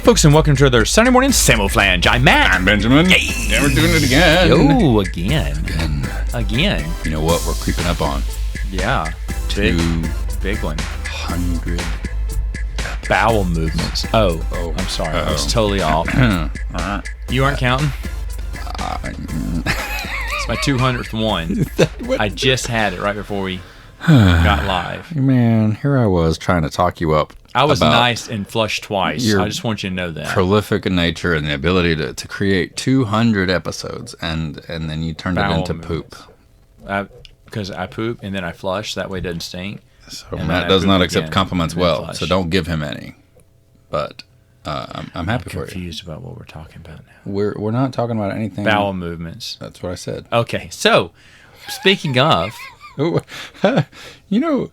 folks, and welcome to another Sunday morning Samoflange. I'm Matt. I'm Benjamin. Yay. Yeah, we're doing it again. Yo, again. You know what? We're creeping up on. Yeah. Big one. 100 bowel movements. Oh, I'm sorry. I was totally off. You aren't counting? It's my 200th one. I just had it right before we got live. Man, here I was trying to talk you up. I was nice and flushed twice. I just want you to know that. Prolific in nature and the ability to create 200 episodes, and then you turned it into poop. Because I poop and then I flush. That way it doesn't stink. So Matt does not accept compliments well, so don't give him any. But I'm happy for you. I'm confused about what we're talking about now. We're not talking about anything. Bowel movements. That's what I said. Okay, so speaking of... You know,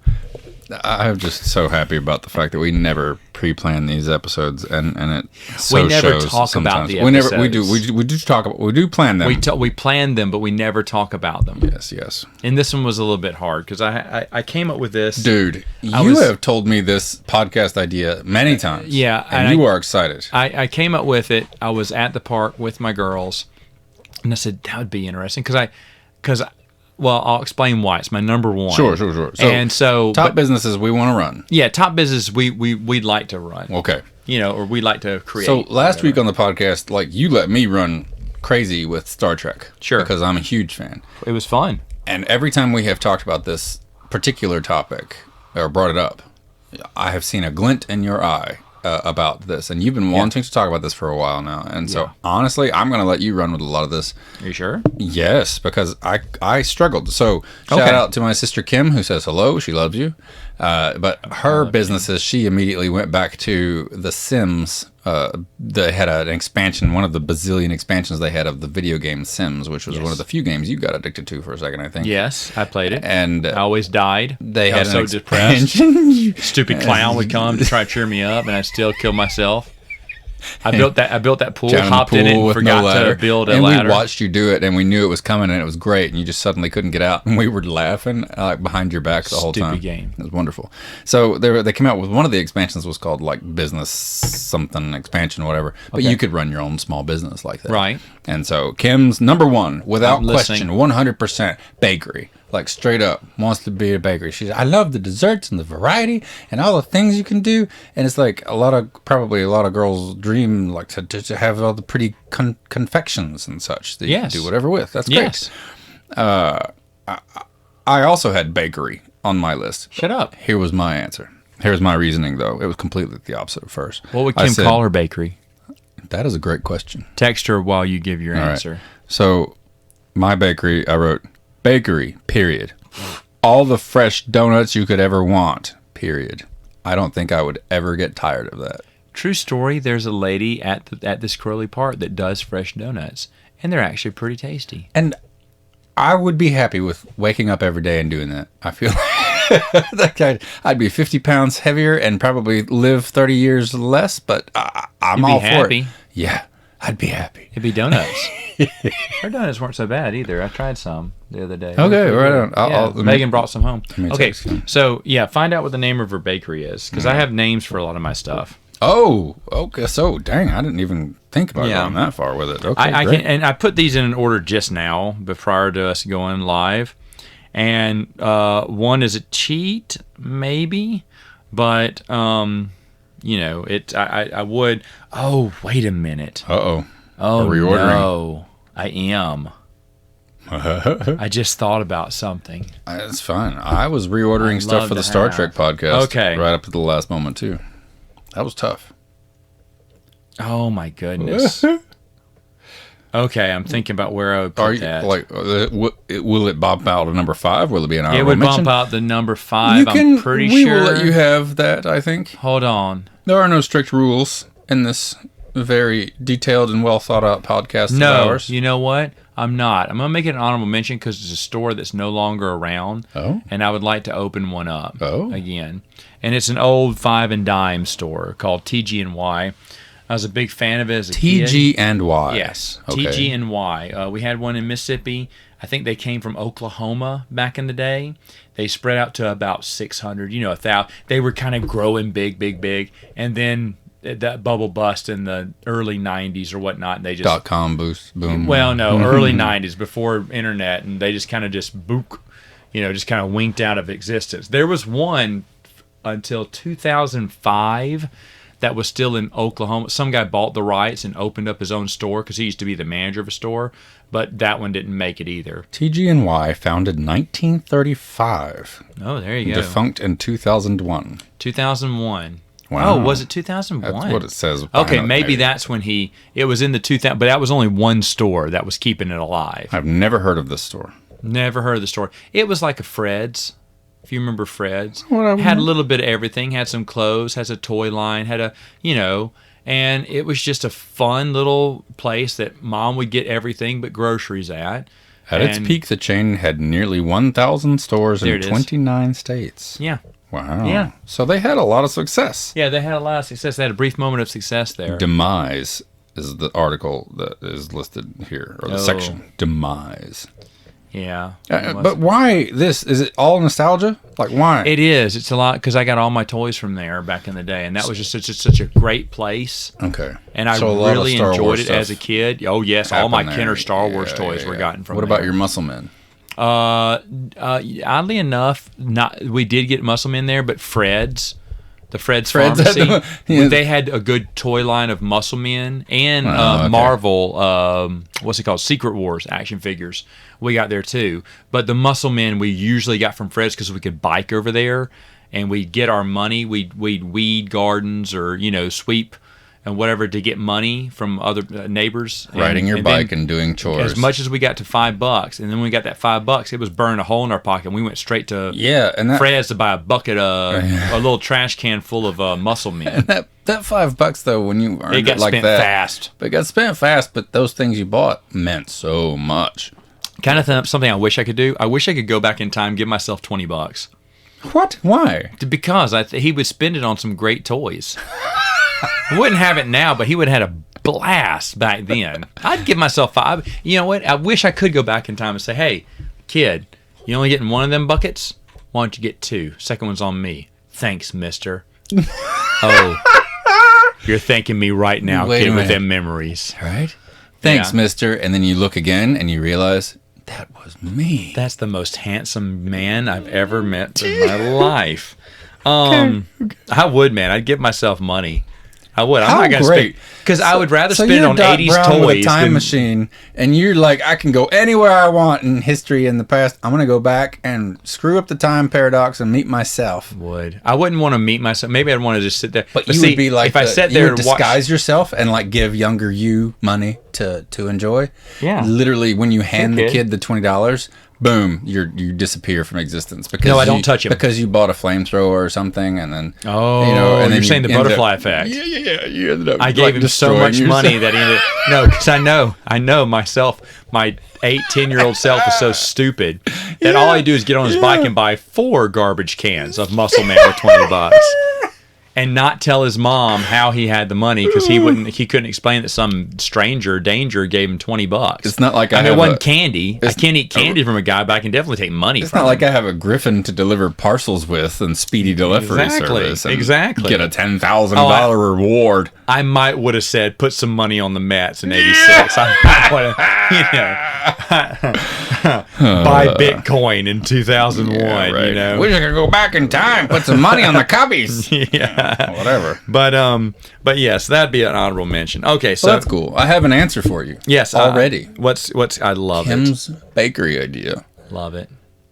I'm just so happy about the fact that we never pre-plan these episodes, and it so we never shows talk sometimes. about the episodes. We do talk about. We do plan them. We plan them, but we never talk about them. Yes. And this one was a little bit hard because I came up with this. Dude, you have told me this podcast idea many times. Yeah, and you are excited. I came up with it. I was at the park with my girls, and I said that would be interesting because. Well, I'll explain why. It's my number one. Sure. So top businesses we want to run. Yeah, top business we'd like to run. Okay. Or we'd like to create. So last week on the podcast, you let me run crazy with Star Trek. Sure. Because I'm a huge fan. It was fun. And every time we have talked about this particular topic or brought it up, I have seen a glint in your eye about this, and you've been wanting to talk about this for a while now. And so, honestly, I'm going to let you run with a lot of this. Are you sure? Yes, because I struggled. So, shout out to my sister Kim, who says hello. She loves you. But her businesses, she immediately went back to The Sims. They had an expansion, one of the bazillion expansions they had of the video game Sims, which was one of the few games you got addicted to for a second, I think. Yes, I played it. And I always died. They had so depressed. Stupid clown would come to try to cheer me up, and I'd still kill myself. I built that pool, hopped in it, and forgot to build a ladder. And we watched you do it, and we knew it was coming, and it was great, and you just suddenly couldn't get out, and we were laughing behind your back the whole time. Stupid game. It was wonderful. So they came out with one of the expansions was called business something expansion, whatever. But you could run your own small business like that, right? And so Kim's number one, without question, 100% bakery. Straight up wants to be a bakery. She's, I love the desserts and the variety and all the things you can do. And it's probably a lot of girls dream to have all the pretty confections and such that you can do whatever with. That's great. Yes. I also had bakery on my list. Shut up. Here was my answer. Here's my reasoning, though. It was completely the opposite at first. What would Kim call her bakery? That is a great question. Text her while you give your answer. Right. So my bakery, I wrote, bakery, period. All the fresh donuts you could ever want, period. I don't think I would ever get tired of that. True story, there's a lady at this Curly Park that does fresh donuts, and they're actually pretty tasty. And I would be happy with waking up every day and doing that. I feel like I'd be 50 pounds heavier and probably live 30 years less, but I'm all for it. Yeah, I'd be happy. It'd be donuts. Her donuts weren't so bad either. I tried some the other day. Okay, right on. Megan brought some home. Okay, so find out what the name of her bakery is, because I have names for a lot of my stuff. Oh, okay. So, dang, I didn't even think about going that far with it. Okay, I put these in an order just now, but prior to us going live. And one is a cheat, maybe, but I would. Oh, wait a minute. Oh, reordering. No, I am. I just thought about something. It's fine. I was reordering stuff for the Star Trek podcast. Okay. Right up to the last moment too. That was tough. Oh my goodness. Okay, I'm thinking about where I would put that. Will it bump out to number 5? Will it be an honorable mention? It would bump out to number 5. I'm pretty sure. We will let you have that, I think. Hold on. There are no strict rules in this very detailed and well thought out podcast of ours. You know what? I'm not. I'm going to make it an honorable mention because it's a store that's no longer around. Oh. And I would like to open one up again. And it's an old 5 and dime store called TG&Y. I was a big fan of it as a kid. TG&Y. Yes, okay. TG&Y. We had one in Mississippi. I think they came from Oklahoma back in the day. They spread out to about 600, 1,000. They were kind of growing big. And then that bubble bust in the early 90s or whatnot, and they just .com boost boom. Well, no, early 90s before internet, and they just kind of just book, just kind of winked out of existence. There was one until 2005 that was still in Oklahoma. Some guy bought the rights and opened up his own store because he used to be the manager of a store, but that one didn't make it either. TG&Y founded 1935. Oh, there you go. Defunct in 2001. 2001. Wow. Oh, was it 2001? That's what it says. Okay, maybe that's when it was in the 2000, but that was only one store that was keeping it alive. I've never heard of this store. Never heard of the store. It was like a Fred's, if you remember Fred's. Whatever. Had a little bit of everything, had some clothes, has a toy line, had and it was just a fun little place that Mom would get everything but groceries at. At its peak, the chain had nearly 1,000 stores in 29 states. Yeah. Wow. Yeah. So they had a lot of success. Yeah, they had a lot of success. They had a brief moment of success there. Demise is the article that is listed here, or the section. Demise. Yeah. But why this? Is it all nostalgia? Like, why? It is. It's a lot because I got all my toys from there back in the day, and that was just such a great place. Okay. And I really enjoyed it as a kid. Oh, yes. All my Kenner Star Wars toys were gotten from there. What about your Muscle Men? Oddly enough, we did get Muscle Men there, but Fred's Pharmacy, they had a good toy line of Muscle Men and Marvel, what's it called, Secret Wars action figures. We got there too, but the Muscle Men we usually got from Fred's because we could bike over there, and we'd get our money. We'd weed gardens or sweep and whatever to get money from other neighbors. Riding your bike and doing chores. As much as we got to $5, and then when we got that $5, it was burning a hole in our pocket. And we went straight to Fred's to buy a bucket of a little trash can full of Muscle Men. And that $5 though, when you earned it like that, fast. But it got spent fast. But those things you bought meant so much. Kind of something I wish I could do. I wish I could go back in time, give myself $20. What? Why? Because he would spend it on some great toys. I wouldn't have it now, but he would have had a blast back then. I'd give myself $5. You know what? I wish I could go back in time and say, hey, kid, you only getting one of them buckets? Why don't you get two? Second one's on me. Thanks, mister. Oh, you're thanking me right now, kid, with them memories. Right? Thanks, mister. And then you look again and you realize, that was me. That's the most handsome man I've ever met in my life. I would, man. I'd give myself money. I would. I'm not going to spend, because I would rather spend it on 80s toys with a time machine, and you're like, I can go anywhere I want in history in the past. I'm going to go back and screw up the time paradox and meet myself. I wouldn't want to meet myself. Maybe I'd want to just sit there. But you would be like, if I sat there and disguise yourself and like give younger you money to enjoy. Yeah. Literally, when you hand the kid the $20. Boom! You disappear from existence because I don't touch him because you bought a flamethrower or something, and then and then you're saying the butterfly effect. Yeah. You ended up. I gave him so much money that he ended up, because I know myself. My 10-year-old self is so stupid that all I do is get on his bike and buy 4 garbage cans of Muscle Man for $20. And not tell his mom how he had the money because he couldn't explain that some danger gave him $20. It's not like it wasn't candy. I can't eat candy from a guy, but I can definitely take money from him. It's not like I have a griffin to deliver parcels with and speedy delivery service. And get a $10,000 reward. I would have said, put some money on the Mets in '86. Buy Bitcoin in 2001. Yeah, right. Wish I could go back in time, put some money on the Cubbies. Whatever. But yes, that'd be an honorable mention. Okay, so that's cool. I have an answer for you. Yes, already. I love Kim's bakery idea. Love it.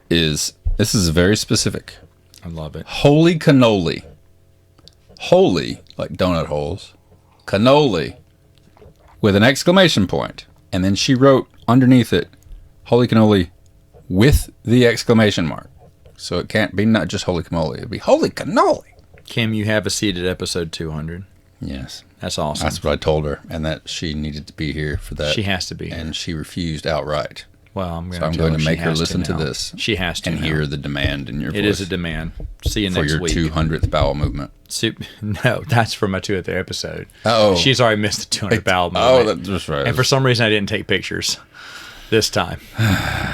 This is very specific. I love it. Holy cannoli. Holy, like donut holes. Cannoli with an exclamation point. And then she wrote underneath it, holy cannoli with the exclamation mark. So it can't be not just holy cannoli. It'd be holy cannoli. Kim, you have a seat at episode 200. Yes. That's awesome. That's what I told her, and that she needed to be here for that. She has to be. And she refused outright. Well, I'm going to make her listen to this. She has to and hear the demand in your voice. It is a demand. See you next week. For your 200th bowel movement. No, that's for my 200th episode. Oh. She's already missed the 200 bowel movement. Oh, that's right. And for some reason, I didn't take pictures this time.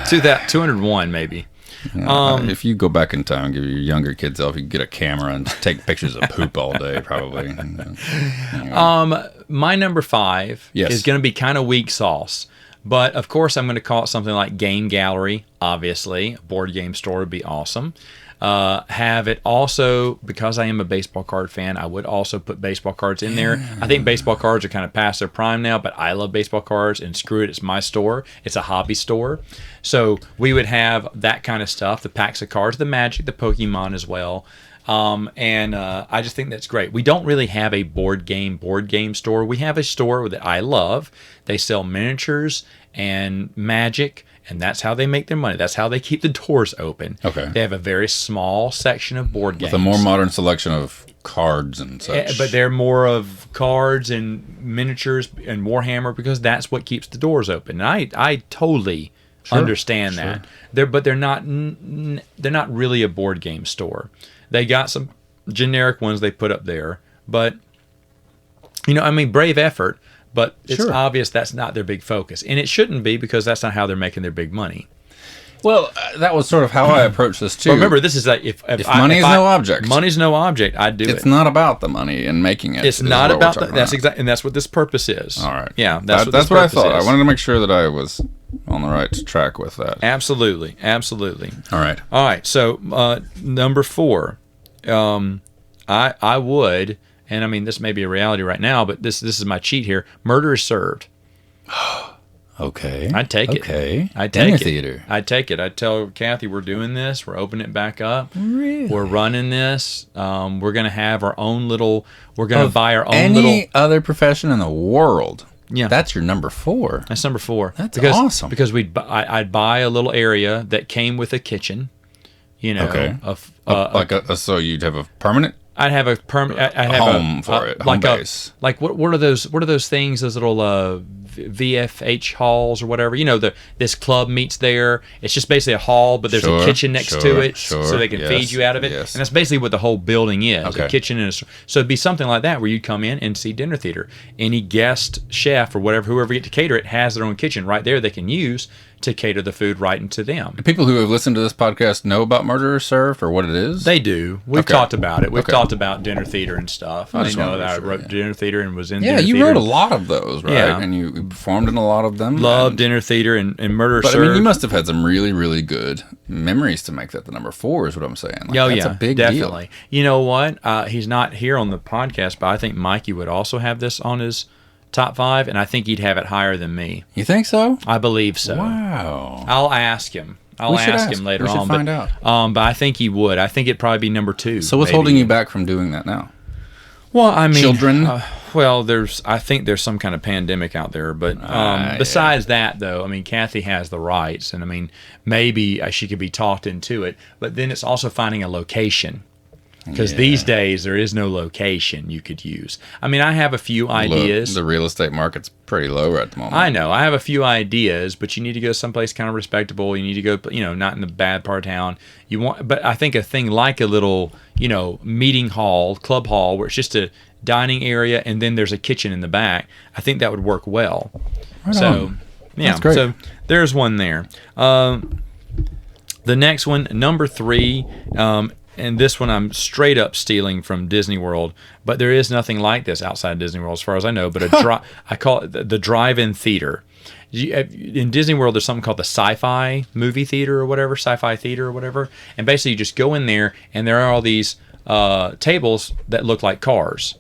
201, maybe. If you go back in time and give your younger kids you could get a camera and take pictures of poop all day, probably. My number 5 is going to be kind of weak sauce. But, of course, I'm going to call it something like Game Gallery, obviously. A board game store would be awesome. Have it also, because I am a baseball card fan, I would also put baseball cards in there. I think baseball cards are kind of past their prime now, but I love baseball cards, and screw it, it's my store. It's a hobby store. So we would have that kind of stuff, the packs of cards, the Magic, the Pokemon as well. I just think that's great. We don't really have a board game store. We have a store that I love. They sell miniatures and Magic, and that's how they make their money. That's how they keep the doors open. Okay. They have a very small section of board games. With a more modern selection of cards and such. But they're more of cards and miniatures and Warhammer because that's what keeps the doors open. And I totally understand that. They're not really a board game store. They got some generic ones they put up there, but brave effort, but it's obvious that's not their big focus, and it shouldn't be because that's not how they're making their big money. Well, that was sort of how I approached this too. But remember, this is like if money is no object. Money's no object. I'd do it. It's not about the money and making it. It's not about that's exactly, and that's what this purpose is. All right. Yeah, that's what I thought. I wanted to make sure that I was on the right track with that. Absolutely. All right. So number 4, I would, and I mean this may be a reality right now, but this is my cheat here. Murder is Served. Okay. I'd take it. Okay. I'd take it. Theater. I'd take it. I'd tell Kathy we're doing this. We're opening it back up. Really? We're running this. We're going to have our own little. We're going to buy our own any other profession in the world. Yeah. That's your number 4. That's number 4. That's awesome. Because I'd buy a little area that came with a kitchen. Okay. So you'd have a permanent. I'd have a permanent. I'd have home for it. Home base. What are those? What are those things? Those little VFH halls or whatever. This club meets there. It's just basically a hall, but there's a kitchen next to it, so they can feed you out of it. Yes. And that's basically what the whole building is: okay. a kitchen and so it'd be something like that where you'd come in and see dinner theater. Any guest chef or whoever you get to cater it has their own kitchen right there they can use to cater the food right into them. Do people who have listened to this podcast know about Murder is Served or what it is? They do. We've talked about it. We've talked about dinner theater and stuff. They know that I wrote dinner theater and was in dinner theater. Yeah, you wrote a lot of those, right? Yeah. And you performed in a lot of them. Love dinner theater and Murder Served. But I mean, you must have had some really, really good memories to make that the number 4 is what I'm saying. That's a big definitely. deal. You know what? He's not here on the podcast, but I think Mikey would also have this on his top 5, and I think he'd have it higher than me. You think so? I believe so. Wow. I'll ask him. I'll ask him later on. We should find out. But I think he would. I think it'd probably be number 2. So what's holding you back from doing that now? Well, I mean, children. I think there's some kind of pandemic out there. But besides that, though, I mean, Kathy has the rights, and I mean, maybe she could be talked into it. But then it's also finding a location. Because these days, there is no location you could use. I mean, I have a few ideas. The real estate market's pretty low right at the moment. I know. I have a few ideas, but you need to go someplace kind of respectable. You need to go, not in the bad part of town. But I think a thing like a little, meeting hall, club hall, where it's just a dining area and then there's a kitchen in the back, I think that would work well. Right on. Yeah. That's great. So there's one there. The next one, number 3, and this one I'm straight up stealing from Disney World, but there is nothing like this outside Disney World as far as I know, but I call it the drive-in theater. In Disney World, there's something called the sci-fi movie theater or whatever, sci-fi theater or whatever, and basically you just go in there and there are all these tables that look like cars.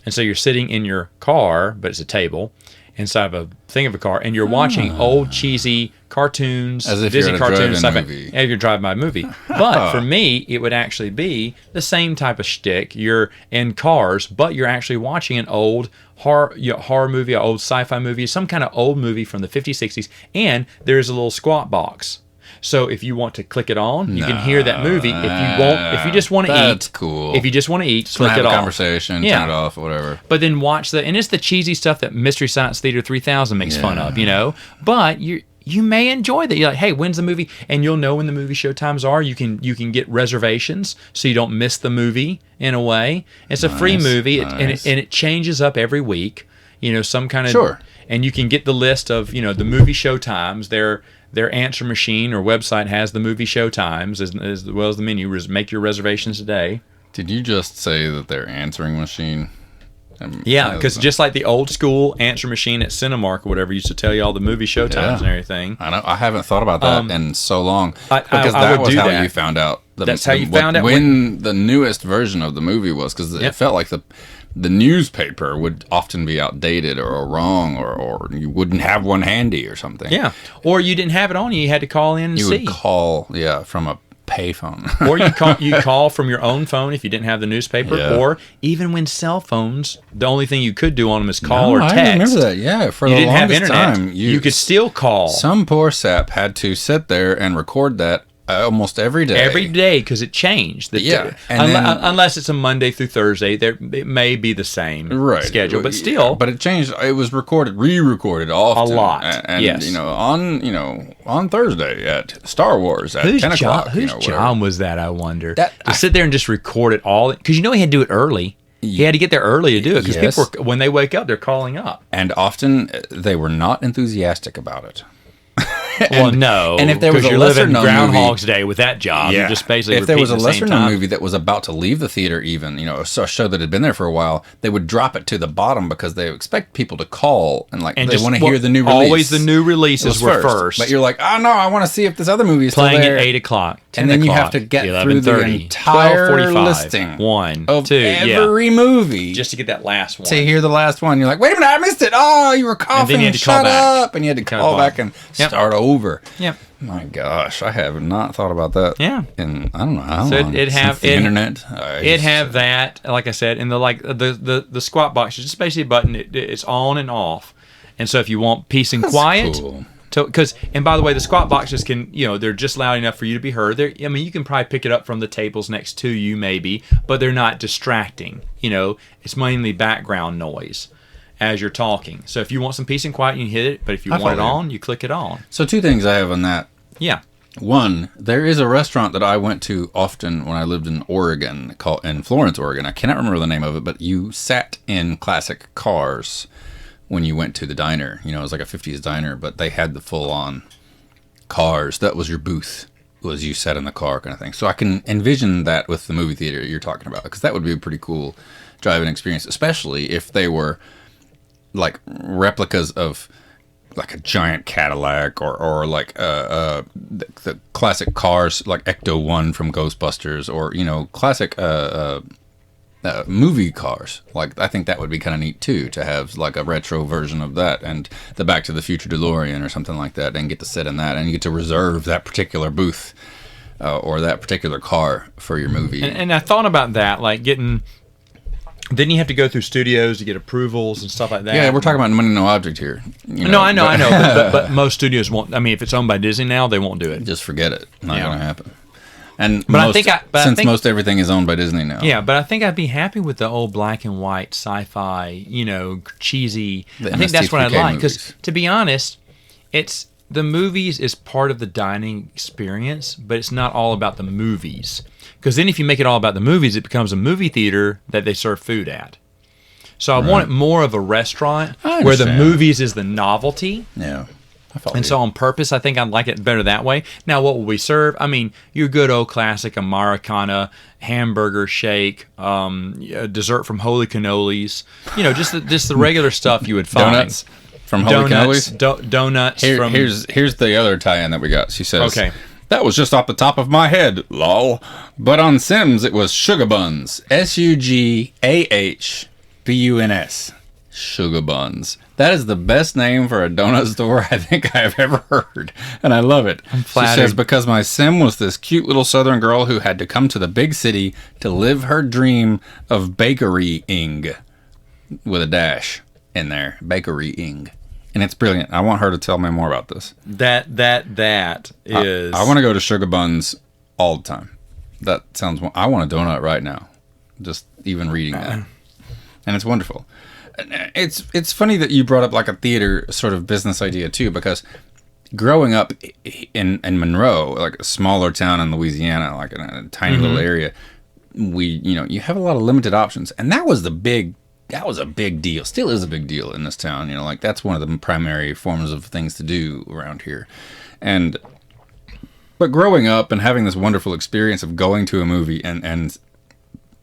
And so you're sitting in your car, but it's a table, inside of a thing of a car, and you're watching old cheesy cartoons, as if Disney you're cartoons, a movie. As you're driving by a movie. But for me, it would actually be the same type of shtick. You're in cars, but you're actually watching an old horror movie, an old sci-fi movie, some kind of old movie from the 50s, 60s, and there's a little squat box. So if you want to click it on, you can hear that movie. If you just want to eat, that's cool. If you just want to eat, just click it off. Conversation, turn it off, whatever. But then watch and it's the cheesy stuff that Mystery Science Theater 3000 makes fun of, But you may enjoy that. You're like, hey, when's the movie? And you'll know when the movie showtimes are. You can get reservations so you don't miss the movie in a way. It's a free movie, and it changes up every week. Some kind of sure. And you can get the list of the movie showtimes. their answer machine or website has the movie show times as well as the menu. Make your reservations today. Did you just say that their answering machine? Yeah, because just like the old school answer machine at Cinemark or whatever used to tell you all the movie show times and everything. I know. I haven't thought about that in so long. Because that was how you found out. That's how you found out when the newest version of the movie was, because it felt like the newspaper would often be outdated or wrong, or you wouldn't have one handy or something. Yeah, or you didn't have it on you. You had to call in and see. You would call, from a payphone. Or you call from your own phone if you didn't have the newspaper. Yeah. Or even when cell phones, the only thing you could do on them is call or text. I remember that. Yeah, for the longest time, you could still call. Some poor sap had to sit there and record that almost every day. Every day, because it changed. Unless it's a Monday through Thursday, it may be the same schedule, but still. Yeah, but it changed. It was re-recorded often. A lot. And yes. On Thursday at Star Wars at 10 o'clock. Whose job was that, I wonder? To sit there and just record it all. Because he had to do it early. He had to get there early to do it, because people, when they wake up, they're calling up. And often they were not enthusiastic about it. Well, no. And if there was a lesser known Groundhog's Day with that job, you just basically if there was a lesser known movie that was about to leave the theater, even a show that had been there for a while, they would drop it to the bottom because they expect people to call and they want to hear the new release. Always the new releases were first. But you're like, oh no, I want to see if this other movie is playing still there. At 8 o'clock, 10 and then o'clock, you have to get through the entire listing of every movie just to get that last one. To hear the last one, you're like, wait a minute, I missed it. Oh, you were coughing. And then you had to Shut up, and you had to call back and start over. Yep. My gosh, I have not thought about that. Yeah. And I don't know how long. It'd have the internet. It'd have that, like I said, in the squat box. It's just basically a button. It's on and off. And so if you want peace and quiet, cool. And by the way, the squat boxes can, they're just loud enough for you to be heard. You can probably pick it up from the tables next to you, maybe, but they're not distracting. It's mainly background noise as you're talking. So if you want some peace and quiet, you can hit it. But if you want it on, you click it on. So 2 things I have on that. Yeah. One, there is a restaurant that I went to often when I lived in Oregon, in Florence, Oregon. I cannot remember the name of it, but you sat in classic cars when you went to the diner. It was like a 50s diner, but they had the full-on cars. That was your booth, was you sat in the car kind of thing. So I can envision that with the movie theater you're talking about, because that would be a pretty cool driving experience, especially if they were like replicas of like a giant Cadillac or like the classic cars like Ecto-1 from Ghostbusters, or classic movie cars. Like, I think that would be kind of neat too, to have like a retro version of that, and the Back to the Future DeLorean or something like that, and get to sit in that, and you get to reserve that particular booth or that particular car for your movie. And I thought about that, like getting. Then you have to go through studios to get approvals and stuff like that. Yeah, we're talking about money, no object here. No, I know. But most studios won't. I mean, if it's owned by Disney now, they won't do it. Just forget it. Not going to happen. And But most everything is owned by Disney now. Yeah, but I think I'd be happy with the old black and white sci-fi, cheesy. I think that's what I like. Because to be honest, the movies is part of the dining experience, but it's not all about the movies. Because then if you make it all about the movies, it becomes a movie theater that they serve food at. So I want it more of a restaurant where the movies is the novelty. Yeah. So on purpose, I think I'd like it better that way. Now, what will we serve? I mean, your good old classic Americana, hamburger shake, dessert from Holy Cannolis. Just the regular stuff you would find. Donuts from Holy Cannolis? Donuts. Here's the other tie-in that we got. She says, okay. That was just off the top of my head, lol. But on Sims, it was Sugar Buns. SUGAHBUNS. Sugar Buns. That is the best name for a donut store I think I have ever heard. And I love it. I'm flattered. She says, because my Sim was this cute little southern girl who had to come to the big city to live her dream of bakerying. With a dash in there. Bakerying. And it's brilliant. I want her to tell me more about this. That is... I want to go to Sugar Buns all the time. That sounds... I want a donut right now. Just even reading that. And it's wonderful. It's funny that you brought up like a theater sort of business idea too, because growing up in Monroe, like a smaller town in Louisiana, like in a tiny little area, you have a lot of limited options. And that was a big deal. Still is a big deal in this town. Like that's one of the primary forms of things to do around here. But growing up and having this wonderful experience of going to a movie and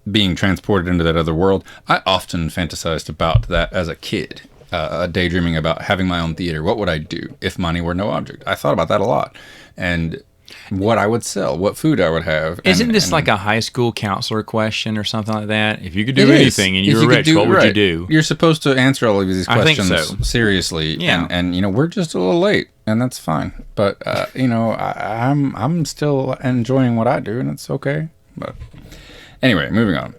being transported into that other world, I often fantasized about that as a kid, daydreaming about having my own theater. What would I do if money were no object? I thought about that a lot. And what I would sell, what food I would have. Isn't this like a high school counselor question or something like that? If you could do anything and you were rich, what would you do? You're supposed to answer all of these questions I think so. Seriously. Yeah. And we're just a little late, and that's fine. But, I'm still enjoying what I do, and it's okay. But anyway, moving on.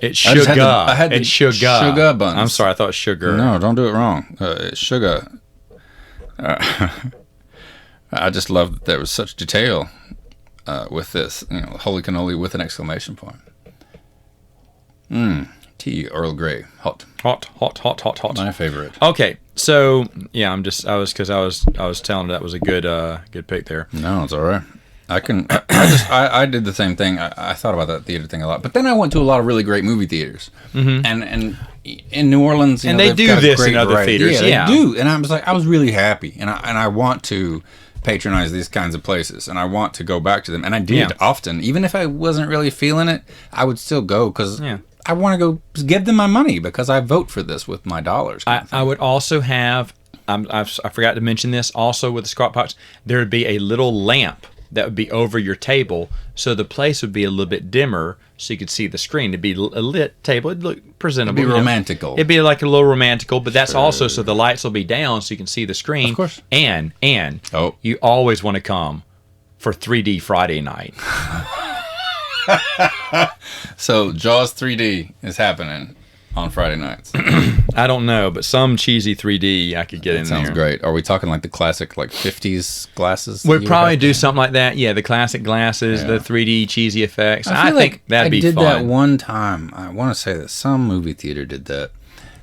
It's sugar. I had the sugar buns. I'm sorry, I thought sugar. No, don't do it wrong. It's sugar. I just love that there was such detail with this. Holy cannoli with an exclamation point. Tea, Earl Grey, hot. Hot. My favorite. Okay, so yeah, I was telling that was a good pick there. No, it's all right. I did the same thing. I thought about that theater thing a lot, but then I went to a lot of really great movie theaters, and in New Orleans, and they do this in other theaters. Yeah, they do. And I was really happy, and I want to patronize these kinds of places, and I want to go back to them, and I did often, even if I wasn't really feeling it, I would still go because I want to go give them my money because I vote for this with my dollars. I would also have. I forgot to mention this. Also, with the Squawk Box, there would be a little lamp that would be over your table, so the place would be a little bit dimmer, so you could see the screen. It'd be a lit table. It'd look presentable. It'd be romantical. It'd be like a little romantical, but that's also so the lights will be down, so you can see the screen. Of course. And you always want to come for 3D Friday night. So Jaws 3D is happening on Friday nights. I don't know, but some cheesy 3D I could get in there. Sounds great. Are we talking like the classic 50s glasses? We'd probably do something like that. Yeah, the classic glasses, the 3D cheesy effects. I think that'd be fun. I did that one time. I want to say that some movie theater did that.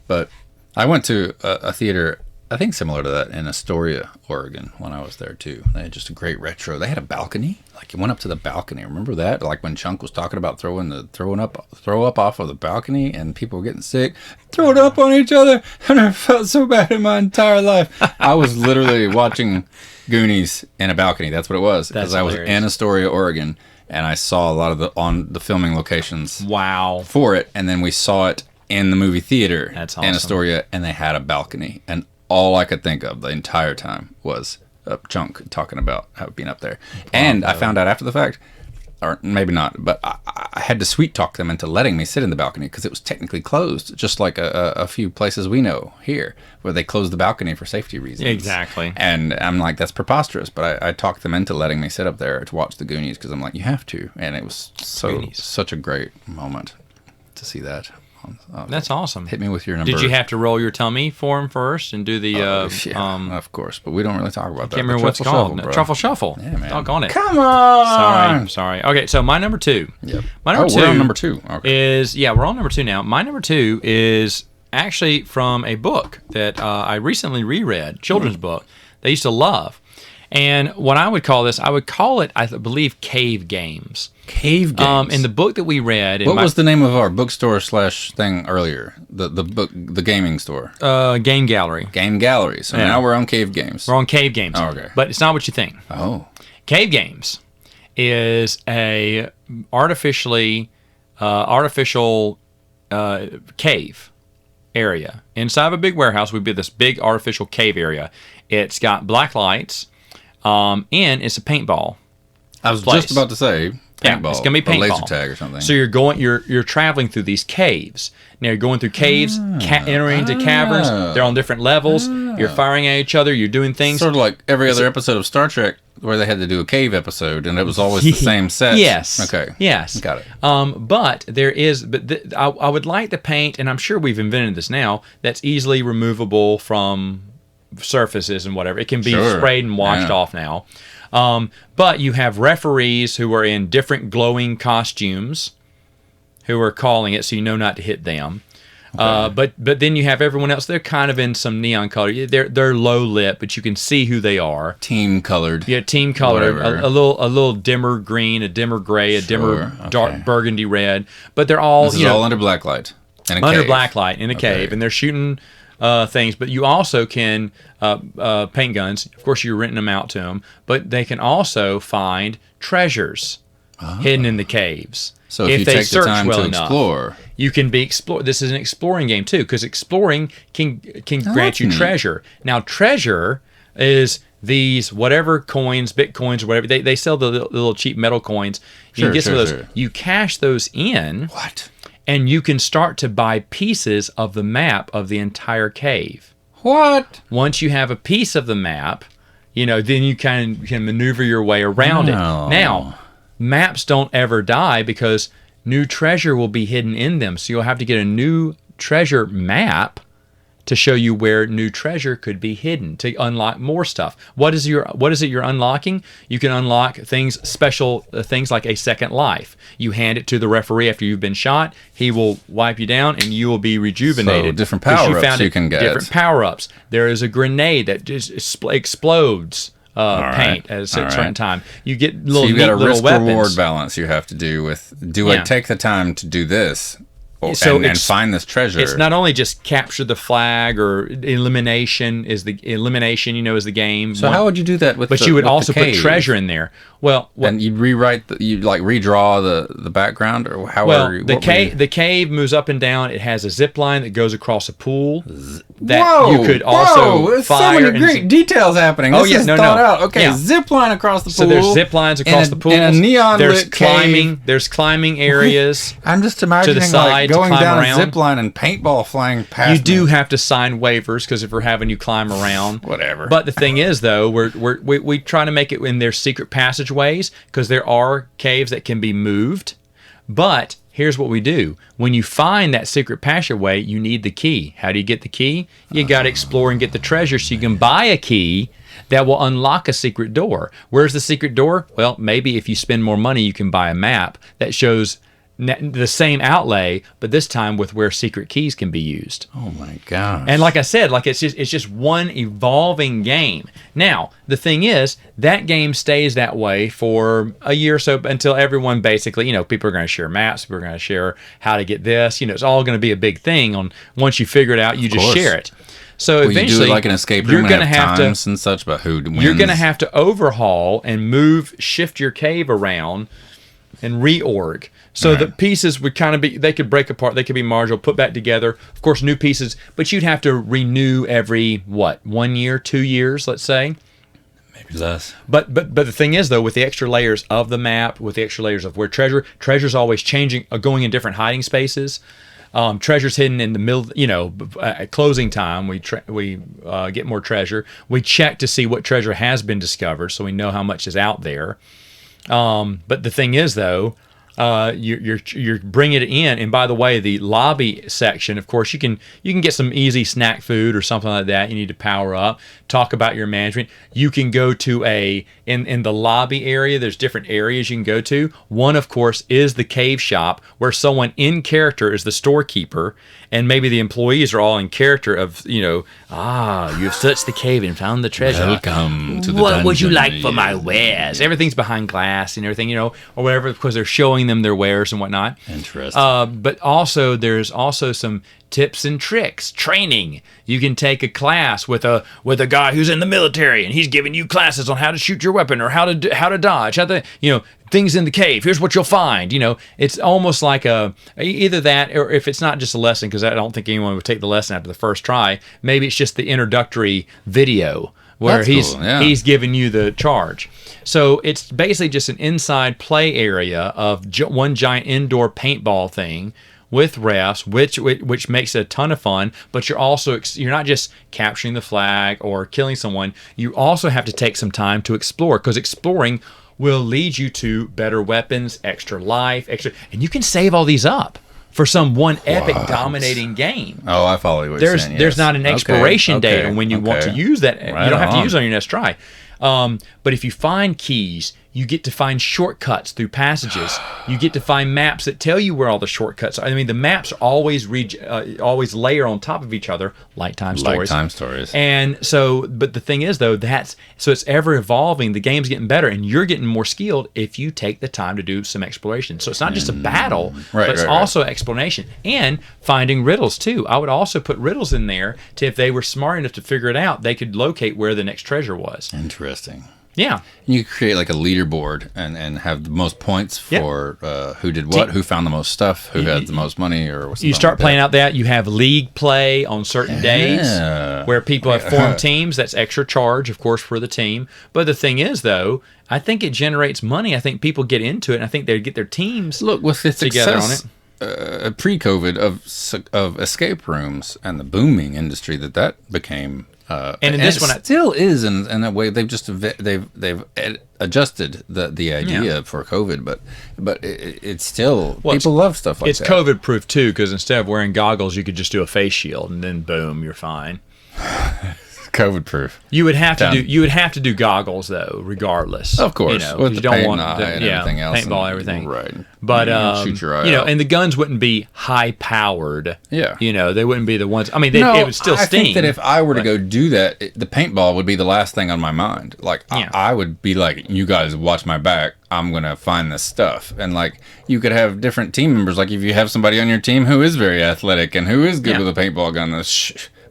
But I went to a theater, I think similar to that, in Astoria, Oregon, when I was there too. They had just a great retro. They had a balcony. Like you went up to the balcony. Remember that? Like when Chunk was talking about throw up off of the balcony, and people were getting sick, throw it up on each other. I never felt so bad in my entire life. I was literally watching Goonies in a balcony. That's what it was. Because I was in Astoria, Oregon, and I saw a lot of the filming locations. Wow. For it, and then we saw it in the movie theater. That's awesome. In Astoria, and they had a balcony, and all I could think of the entire time was Chunk talking about how being up there. And I found out after the fact, or maybe not, but I had to sweet talk them into letting me sit in the balcony because it was technically closed, just like a few places we know here where they close the balcony for safety reasons. Exactly. And I'm like, that's preposterous. But I talked them into letting me sit up there to watch the Goonies because I'm like, you have to. And it was such a great moment to see that. That's awesome. Hit me with your number. Did you have to roll your tummy for him first and do the... of course, but we don't really talk about that. Can't remember what it's called. Truffle Shuffle. Yeah, man. Doggone it. Come on! Sorry. Okay, so my number two. Yep. My number two we're on number two. Okay. We're on number two now. My number two is actually from a book that I recently reread, children's book, that I used to love. And what I would call this, I would call it, I believe, Cave Games. Cave Games. In the book that we read... What was the name of our bookstore / thing earlier? The gaming store? Game Gallery. Game Gallery. So now we're on Cave Games. We're on Cave Games. Oh, okay. But it's not what you think. Oh. Cave Games is a artificial cave area. Inside of a big warehouse would be this big artificial cave area. It's got black lights, and it's a paintball. I was just about to say paintball. Yeah, it's gonna be paintball. Or laser tag or something. So you're traveling through these caves. Now you're going through caves, entering into caverns. They're on different levels. You're firing at each other. You're doing things. Sort of like every other episode of Star Trek where they had to do a cave episode, and it was always the same set. Yes. Okay. Yes. Got it. But there is. I would like to paint, and I'm sure we've invented this now. That's easily removable from surfaces and whatever. It can be sprayed and washed off now. But you have referees who are in different glowing costumes who are calling it, so you know not to hit them. Okay. But then you have everyone else. They're kind of in some neon color. They're low lit, but you can see who they are. Team colored. Yeah, team colored. A little dimmer green, a dimmer gray, a dimmer dark burgundy red. But they're all all under black light. Under black light in a cave, and they're shooting things, but you also can paint guns. Of course, you're renting them out to them, but they can also find treasures hidden in the caves. So if you take the time to explore, you can be explore. This is an exploring game too, because exploring can grant you treasure. Now, treasure is these whatever coins, bitcoins, or whatever they sell the little cheap metal coins. You can get some of those. You cash those in. What? And you can start to buy pieces of the map of the entire cave. What? Once you have a piece of the map, then you can maneuver your way around it. Now, maps don't ever die because new treasure will be hidden in them. So you'll have to get a new treasure map to show you where new treasure could be hidden to unlock more stuff. What is it you're unlocking? You can unlock special things like a second life. You hand it to the referee after you've been shot. He will wipe you down and you will be rejuvenated. So different power-ups you can get. Different power-ups. There is a grenade that just explodes paint at a certain time. You get little, so you've got a risk-reward weapons. Balance you have to do with, I take the time to do this? And find this treasure. It's not only just capture the flag or elimination is the game. So how would you do that with? But you would also put treasure in there. Well, and you'd redraw the background or however. Well, the cave moves up and down. It has a zip line that goes across a pool. You could also there's fire. So many great details happening. This is thought out. Okay, zip line across the pool. So there's zip lines across the pool. And a neon there's lit climbing. cave. There's climbing areas. I'm just imagining to the side going down around. a zip line and paintball flying past. You do have to sign waivers because if we're having you climb around, whatever. But the thing is, though, we try to make it in their secret passageways because there are caves that can be moved. But here's what we do: when you find that secret passageway, you need the key. How do you get the key? You got to explore and get the treasure so you can buy a key that will unlock a secret door. Where's the secret door? Well, maybe if you spend more money, you can buy a map that shows the same outlay, but this time with where secret keys can be used. Oh my gosh. And like I said, it's just one evolving game. Now, the thing is, that game stays that way for a year or so until everyone basically, people are going to share maps, people are going to share how to get this, it's all going to be a big thing once you figure it out, you just share it. So eventually, you do it like an escape room, you're going to have times and such, but who wins? You're going to have to overhaul and shift your cave around and reorg. So the pieces would kind of they could break apart, they could be marginal, put back together. Of course, new pieces, but you'd have to renew every, 1 year, 2 years, let's say. Maybe less. But the thing is, though, with the extra layers of the map, with the extra layers of where treasure's always changing, going in different hiding spaces. Treasure's hidden in the middle, at closing time, we get more treasure. We check to see what treasure has been discovered so we know how much is out there. But the thing is, though, you're bringing it in, and by the way, the lobby section, of course, you can get some easy snack food or something like that. You need to power up, talk about your management. You can go to in the lobby area. There's different areas you can go to. One, of course, is the cave shop, where someone in character is the storekeeper, and maybe the employees are all in character of you've searched the cave and found the treasure. Welcome to the What dungeon. would you like for my wares? Everything's behind glass and everything, or whatever, because they're showing them their wares and whatnot. Interesting. But also, there's also some tips and tricks, training. You can take a class with a guy who's in the military, and he's giving you classes on how to shoot your weapon or how to dodge, things in the cave. Here's what you'll find. It's almost like either that, or if it's not just a lesson, because I don't think anyone would take the lesson after the first try. Maybe it's just the introductory video where he's giving you the charge. So it's basically just an inside play area of one giant indoor paintball thing with refs, which makes it a ton of fun. But you're not just capturing the flag or killing someone. You also have to take some time to explore, because exploring will lead you to better weapons, extra life, and you can save all these up for some one epic dominating game. Oh, I follow what you're saying. Yes. There's not an expiration date on when you want to use that. Right, you don't have to use it on your next try. But if you find keys, you get to find shortcuts through passages. You get to find maps that tell you where all the shortcuts are. I mean, the maps always always layer on top of each other, like time stories. Like time stories. And so, but the thing is, though, so it's ever evolving. The game's getting better, and you're getting more skilled if you take the time to do some exploration. So it's not just a battle, but it's also explanation and finding riddles too. I would also put riddles in there to, if they were smart enough to figure it out, they could locate where the next treasure was. Interesting. Yeah. You create like a leaderboard and have the most points for who did what, who found the most stuff, who had the most money, or what's. You start playing out that. You have league play on certain days where people have formed teams. That's extra charge, of course, for the team. But the thing is, though, I think it generates money. I think people get into it, and I think they get their teams with the together on it. Pre-COVID of escape rooms and the booming industry that became. And in this one, still is in a way. They've adjusted the idea for COVID, but it's still people love stuff like that. It's COVID proof too, because instead of wearing goggles, you could just do a face shield, and then boom, you're fine. COVID proof. You would have to do goggles though, regardless. Of course, with the paint and everything else, paintball, everything. Right. But shoot your eye out. and the guns wouldn't be high powered. Yeah. They wouldn't be the ones. I mean, it would still sting. I think that if I were to go do that, the paintball would be the last thing on my mind. Like I would be like, you guys watch my back. I'm gonna find this stuff, and like you could have different team members. Like if you have somebody on your team who is very athletic and who is good with a paintball gun,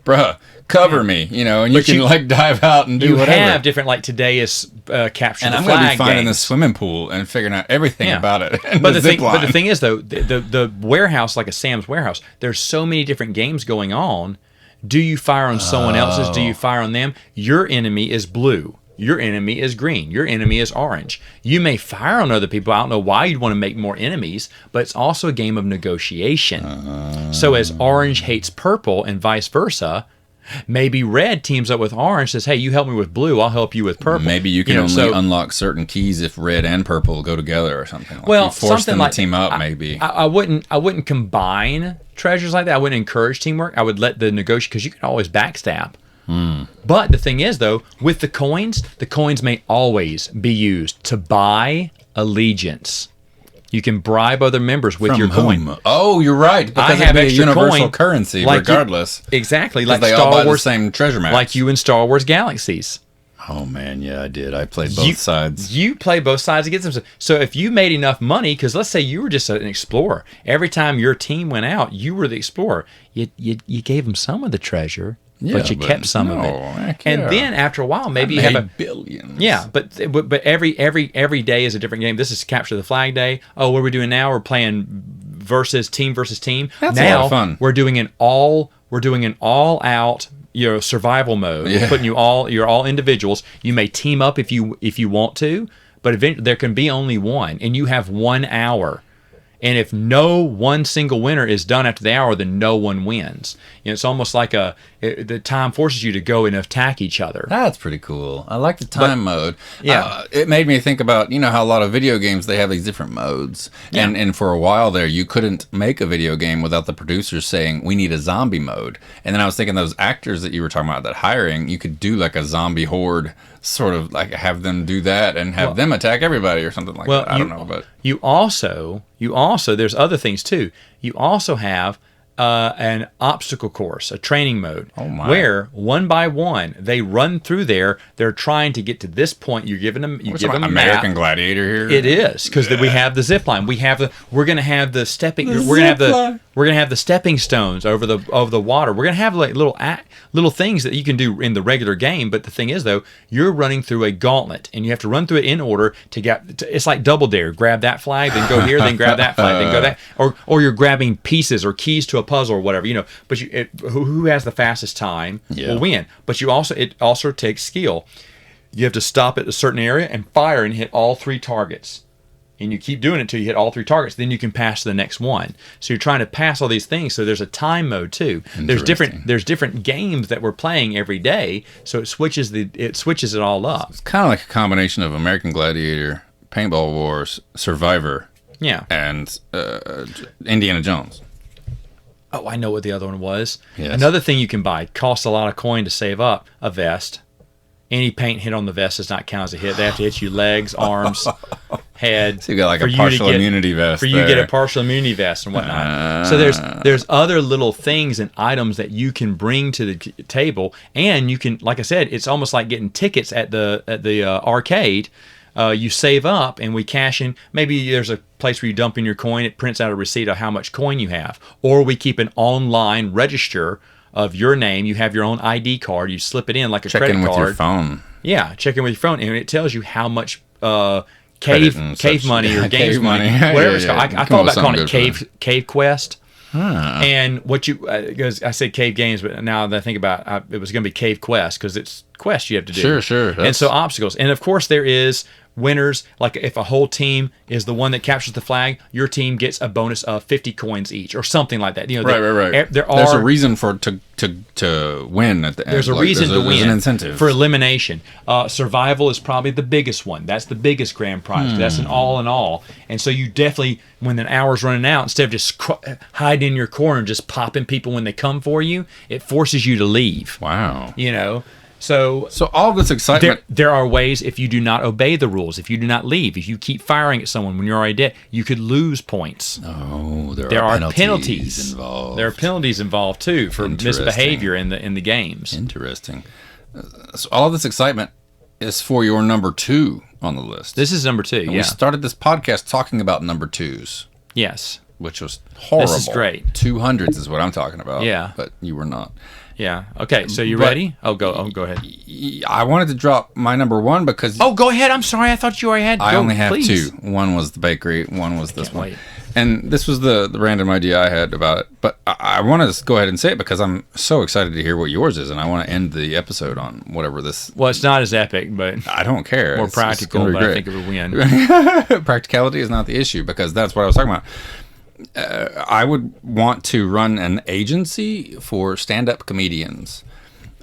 bruh. Cover me, and you can like dive out and do whatever. You have different, like today is capture and the I'm flag going to be finding games. the swimming pool and figuring out everything about it. But the thing is, though, the warehouse, like a Sam's warehouse, there's so many different games going on. Do you fire on someone else's? Do you fire on them? Your enemy is blue. Your enemy is green. Your enemy is orange. You may fire on other people. I don't know why you'd want to make more enemies, but it's also a game of negotiation. So as orange hates purple and vice versa, maybe red teams up with orange, says, hey, you help me with blue, I'll help you with purple. Maybe you can only unlock certain keys if red and purple go together or something. Like you force them to team up, maybe. I wouldn't combine treasures like that. I wouldn't encourage teamwork. I would let the negotiate, because you can always backstab. But the thing is, though, with the coins may always be used to buy allegiance. You can bribe other members with your coin. Oh, you're right. Because it'd be a universal currency, regardless. Exactly. Like they Star all buy Wars, the same treasure maps. like you in Star Wars Galaxies. Oh, man, yeah, I did. I played both sides. You play both sides against them. So if you made enough money, because let's say you were just an explorer. Every time your team went out, you were the explorer. You gave them some of the treasure. But you kept some of it, and then after a while, maybe you have billions. Yeah, but every day is a different game. This is capture the flag day. Oh, what are we doing now? We're playing versus team. That's now, a lot of fun. We're doing an all out survival mode. We're putting you're all individuals. You may team up if you want to, but eventually there can be only one, and you have 1 hour. And if no one single winner is done after the hour, then no one wins. It's almost like the time forces you to go and attack each other. That's pretty cool. I like the time mode. Yeah, it made me think about how a lot of video games, they have these different modes, and for a while there you couldn't make a video game without the producers saying we need a zombie mode. And then I was thinking those actors that you were talking about that hiring, you could do like a zombie horde, sort of like have them do that and have them attack everybody or something like that. I don't know, but you also there's other things too. You also have an obstacle course, a training mode, where one by one they run through there. They're trying to get to this point. You give them a American map. Gladiator here. It is, because we have the zip line. We're going to have the stepping. We're going to have the stepping stones over the water. We're going to have like little things that you can do in the regular game. But the thing is, though, you're running through a gauntlet, and you have to run through it in order to get. It's like Double Dare. Grab that flag, then go here, then grab that flag, then go that, or you're grabbing pieces or keys to a puzzle or whatever. But who has the fastest time will win. But it also takes skill. You have to stop at a certain area and fire and hit all 3 targets. And you keep doing it until you hit all 3 targets. Then you can pass to the next one. So you're trying to pass all these things. So there's a time mode too. There's different games that we're playing every day. So it switches it all up. It's kind of like a combination of American Gladiator, Paintball Wars, Survivor, and Indiana Jones. Oh, I know what the other one was. Yes. Another thing you can buy, costs a lot of coin to save up, a vest. any paint hit on the vest does not count as a hit. They have to hit you legs, arms, head. So you got like a partial immunity vest. For you to get a partial immunity vest and whatnot. So there's other little things and items that you can bring to the table, and you can, like I said, it's almost like getting tickets at the arcade. You save up and we cash in. Maybe there's a place where you dump in your coin. It prints out a receipt of how much coin you have. Or we keep an online register of your name. You have your own ID card. You slip it in like a credit card. Check in with your phone. Yeah, check in with your phone. And it tells you how much cave money or games money, whatever it's called. I thought about calling it Cave Quest. Huh. And what because I said Cave Games, but now that I think about it, it was going to be Cave Quest because it's quest you have to do. Sure. And so obstacles. And of course there is winners. Like if a whole team is the one that captures the flag, your team gets a bonus of 50 coins each or something like that. Right. There's a reason for to win at the end. There's a reason to win. There's an incentive. For elimination. Survival is probably the biggest one. That's the biggest grand prize. That's an all in all. And so you definitely, when the hour's running out, instead of just hiding in your corner and just popping people when they come for you, it forces you to leave. Wow. So all this excitement. There are ways if you do not obey the rules, if you do not leave, if you keep firing at someone when you're already dead, you could lose points. Oh, there are penalties involved. There are penalties involved too for misbehavior in the games. Interesting. So all of this excitement is for your number 2 on the list. This is number 2. And we started this podcast talking about number 2s. Yes. Which was horrible. This is great. 200s is what I'm talking about. Yeah. But you were not. Yeah. Okay. So you ready? Go ahead. I wanted to drop my number 1 because. Oh, go ahead. I'm sorry. I thought you already had. I only have 2. One was the bakery. One was this one. Wait. And this was the random idea I had about it. But I want to go ahead and say it because I'm so excited to hear what yours is, and I want to end the episode on whatever this. Well, it's not as epic, but I don't care. More practical, but I think it would win. Practicality is not the issue because that's what I was talking about. I would want to run an agency for stand-up comedians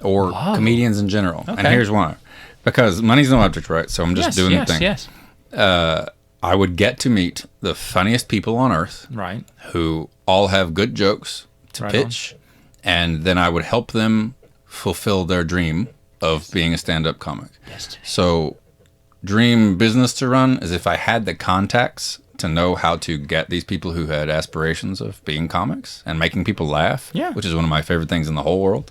or comedians in general. Okay. And here's why. Because money's no object, right? So I'm just doing the thing. Yes. I would get to meet the funniest people on earth. Right. Who all have good jokes to pitch. And then I would help them fulfill their dream of being a stand-up comic. So dream business to run is if I had the contacts to know how to get these people who had aspirations of being comics and making people laugh, which is one of my favorite things in the whole world.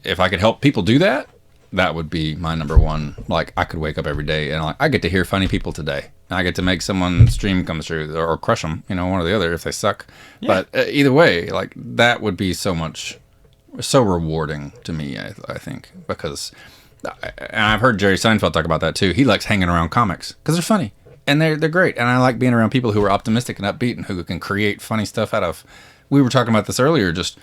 If I could help people do that, that would be my number 1. Like I could wake up every day and I get to hear funny people today. I get to make someone's dream come true or crush them, one or the other if they suck. Yeah. But either way, like that would be so rewarding to me, I think, because and I've heard Jerry Seinfeld talk about that too. He likes hanging around comics because they're funny. And they're great. And I like being around people who are optimistic and upbeat and who can create funny stuff out of... We were talking about this earlier, just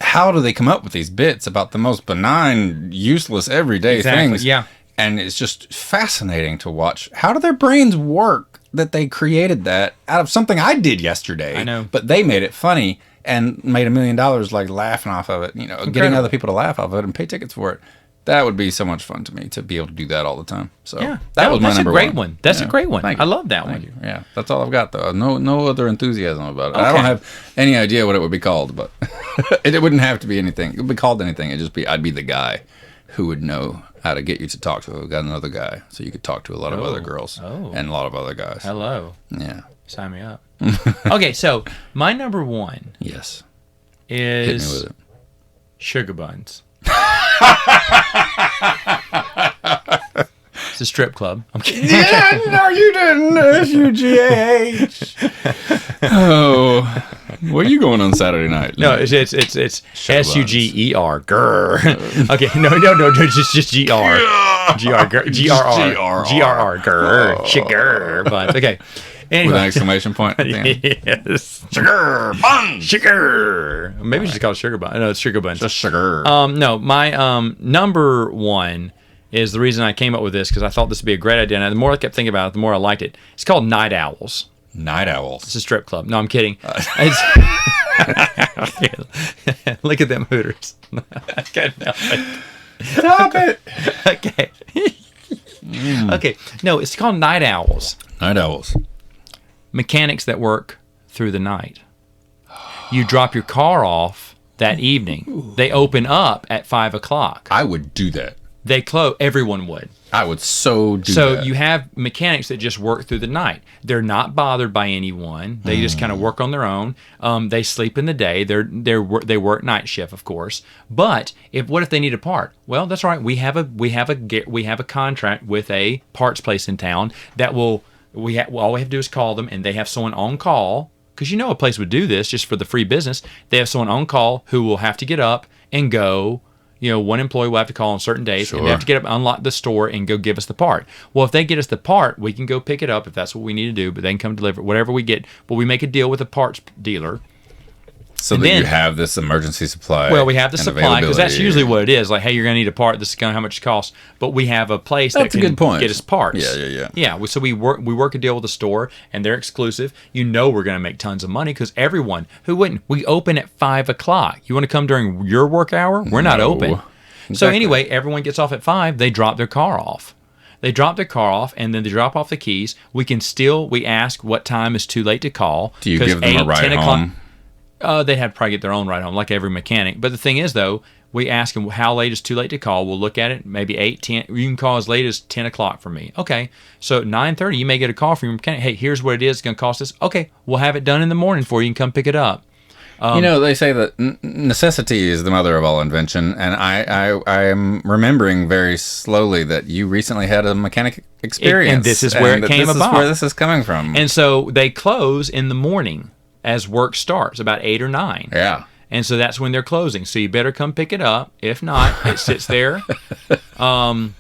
how do they come up with these bits about the most benign, useless, everyday things? Yeah. And it's just fascinating to watch. How do their brains work that they created that out of something I did yesterday? I know. But they made it funny and made $1 million like laughing off of it, getting other people to laugh off of it and pay tickets for it. That would be so much fun to me to be able to do that all the time. So that was my number 1. That's a great one. That's a great one. I love that one. Thank you. Yeah, that's all I've got though. No other enthusiasm about it. Okay. I don't have any idea what it would be called, but it wouldn't have to be anything. It would be called anything. It'd just be I'd be the guy who would know how to get you to talk to. Got another guy, so you could talk to a lot of other girls and a lot of other guys. Hello. Yeah. Sign me up. Okay, so my number 1. Yes. Is hit me with it. Sugar buns. It's a strip club. I'm kidding. Yeah, no, you didn't. S-U-G-A-H. Oh, where are you going on Saturday night? No, it's S-U-G-E-R. Grr. Okay, no, just G-R. G-R-R. G-R-R. Grr. Sugar buns. Okay. Anyway. With an exclamation point at the end. Yes. Sugar buns. Sugar. Maybe it's just called sugar buns. No, it's sugar buns. Just sugar. No, my number 1 is the reason I came up with this because I thought this would be a great idea. And the more I kept thinking about it, the more I liked it. It's called Night Owls. Night Owls. It's a strip club. No, I'm kidding. Look at them hooters. I can't help it. Stop it. Okay. Okay. No, it's called Night Owls. Night Owls. Mechanics that work through the night. You drop your car off that evening. They open up at 5 o'clock. I would do that. They close. Everyone would. I would do that. So you have mechanics that just work through the night. They're not bothered by anyone. They just kind of work on their own. They sleep in the day. They work night shift, of course. But what if they need a part? Well, that's all right. We have a contract with a parts place in town that all we have to do is call them, and they have someone on call. Because a place would do this just for the free business. They have someone on call who will have to get up and go. One employee will have to call on certain days, and they have to get up, unlock the store, and go give us the part. Well, if they get us the part, we can go pick it up if that's what we need to do, but they can come deliver whatever we get. But we make a deal with a parts dealer. So that you have this emergency supply. Well, we have the supply, because that's usually what it is. Like, hey, you're going to need a part. This is going to how much it costs. But we have a place that can get us parts. Yeah. Yeah, so we work a deal with the store, and they're exclusive. We're going to make tons of money, because everyone, who wouldn't? We open at 5 o'clock. You want to come during your work hour? We're not open. Exactly. So anyway, everyone gets off at 5. They drop their car off. And then they drop off the keys. We ask what time is too late to call. Do you give them a ride home? They'd have to probably get their own ride home, like every mechanic. But the thing is, though, we ask them how late is too late to call. We'll look at it, maybe 8, 10. You can call as late as 10 o'clock for me. Okay. So at 9:30, you may get a call from your mechanic. Hey, here's what it is. It's going to cost us. Okay, we'll have it done in the morning for you. You can come pick it up. They say that necessity is the mother of all invention, and I am remembering very slowly that you recently had a mechanic experience. And this is where it came about. This is where this is coming from. And so they close in the morning as work starts, about 8 or 9. Yeah. And so that's when they're closing. So you better come pick it up. If not, it sits there. I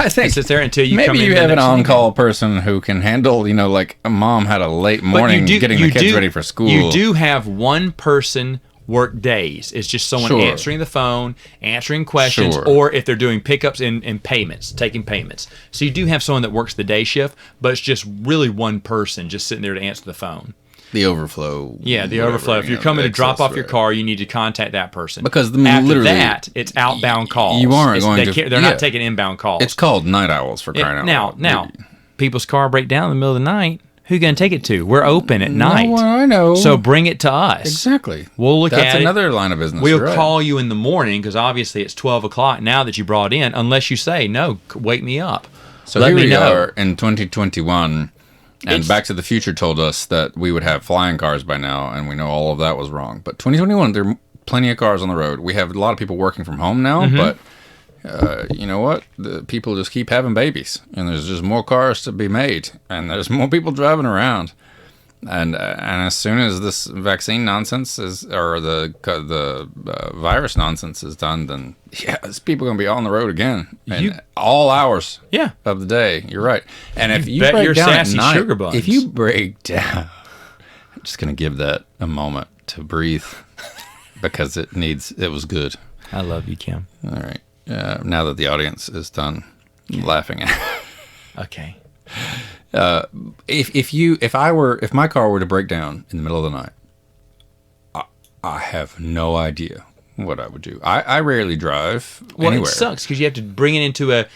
think it sits there until you come in. Maybe you have an on-call person who can handle, like a mom had a late morning getting the kids ready for school. You do have one person work days. It's just someone answering the phone, answering questions, or if they're doing pickups and payments, taking payments. So you do have someone that works the day shift, but it's just really one person just sitting there to answer the phone. The overflow. Yeah, the overflow. If you're coming to drop off your car, you need to contact that person. Because after that, it's outbound calls. You aren't going to. They're not taking inbound calls. It's called night owls for crying out loud. Now, people's car break down in the middle of the night. Who you going to take it to? We're open at night. No, I know. So bring it to us. Exactly. We'll look at it. That's another line of business. We'll call you in the morning, because obviously it's 12 o'clock now that you brought in, unless you say, no, wake me up. So here we are in 2021. And Back to the Future told us that we would have flying cars by now, and we know all of that was wrong. But 2021, there are plenty of cars on the road. We have a lot of people working from home now, but you know what? The people just keep having babies, and there's just more cars to be made, and there's more people driving around. And as soon as this vaccine nonsense or the virus nonsense is done, then there's people going to be on the road again, and all hours of the day. You're right. And if you break down at night, sugar buns. If you break down, I'm just going to give that a moment to breathe because it was good. I love you, Kim. All right. Now that the audience is done laughing at okay. If my car were to break down in the middle of the night, I have no idea what I would do. I rarely drive anywhere. It sucks because you have to bring it into a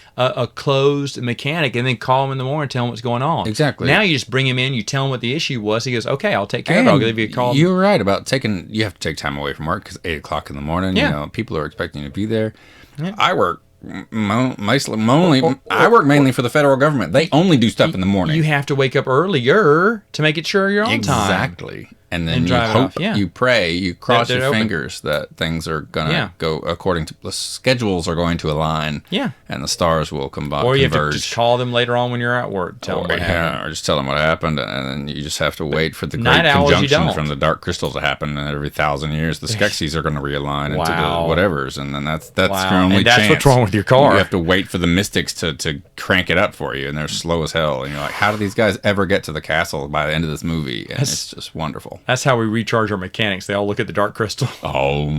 closed mechanic and then call him in the morning and tell him what's going on. Exactly. Now you just bring him in, you tell him what the issue was. He goes, okay, I'll take care of it. I'll give you a call. You're right about you have to take time away from work because 8 o'clock in the morning, people are expecting you to be there. Yeah. I work mainly for the federal government. They only do stuff in the morning. You have to wake up earlier to make it sure you're on time. Exactly. And then you hope, you pray, you cross your open. fingers that things are going to go according to the schedules are going to align. Yeah. And the stars will converge. Or you have to just call them later on when you're at work. Tell them what happened. Or just tell them what happened. And then you just have to wait for the great conjunction from the dark crystals to happen. And every 1,000 years, the Skeksis are going to realign into the whatevers. And then that's your only chance. That's what's wrong with your car. You have to wait for the mystics to crank it up for you. And they're slow as hell. And you're like, how do these guys ever get to the castle by the end of this movie? And it's just wonderful. That's how we recharge our mechanics. They all look at the dark crystal. Oh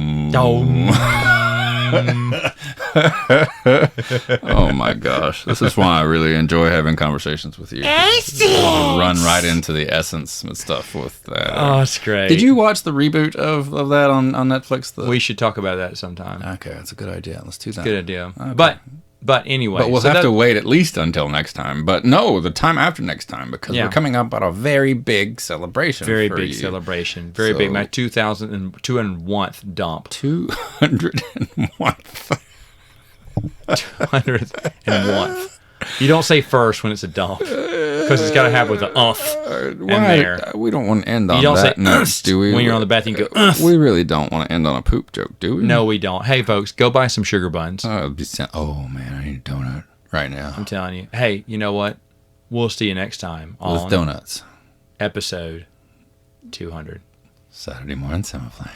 my gosh. This is why I really enjoy having conversations with you. Run right into the essence and stuff with that. Oh, it's great. Did you watch the reboot of that on Netflix? We should talk about that sometime. Okay, that's a good idea. Let's do that. Good idea. Okay. But anyway. But we'll have to wait at least until next time. But no, the time after next time, because we're coming up on a very big celebration. Very big celebration. Very big. My 201th dump. 201th. 201th. You don't say first when it's a dump because it's got to have with an in there. We don't want to end on that note, do we? When you're on the bathroom, you go. We really don't want to end on a poop joke, do we? No, we don't. Hey, folks, go buy some sugar buns. Oh man, I need a donut right now. I'm telling you. Hey, you know what? We'll see you next time on with donuts. Episode 200. Saturday morning Samoflange.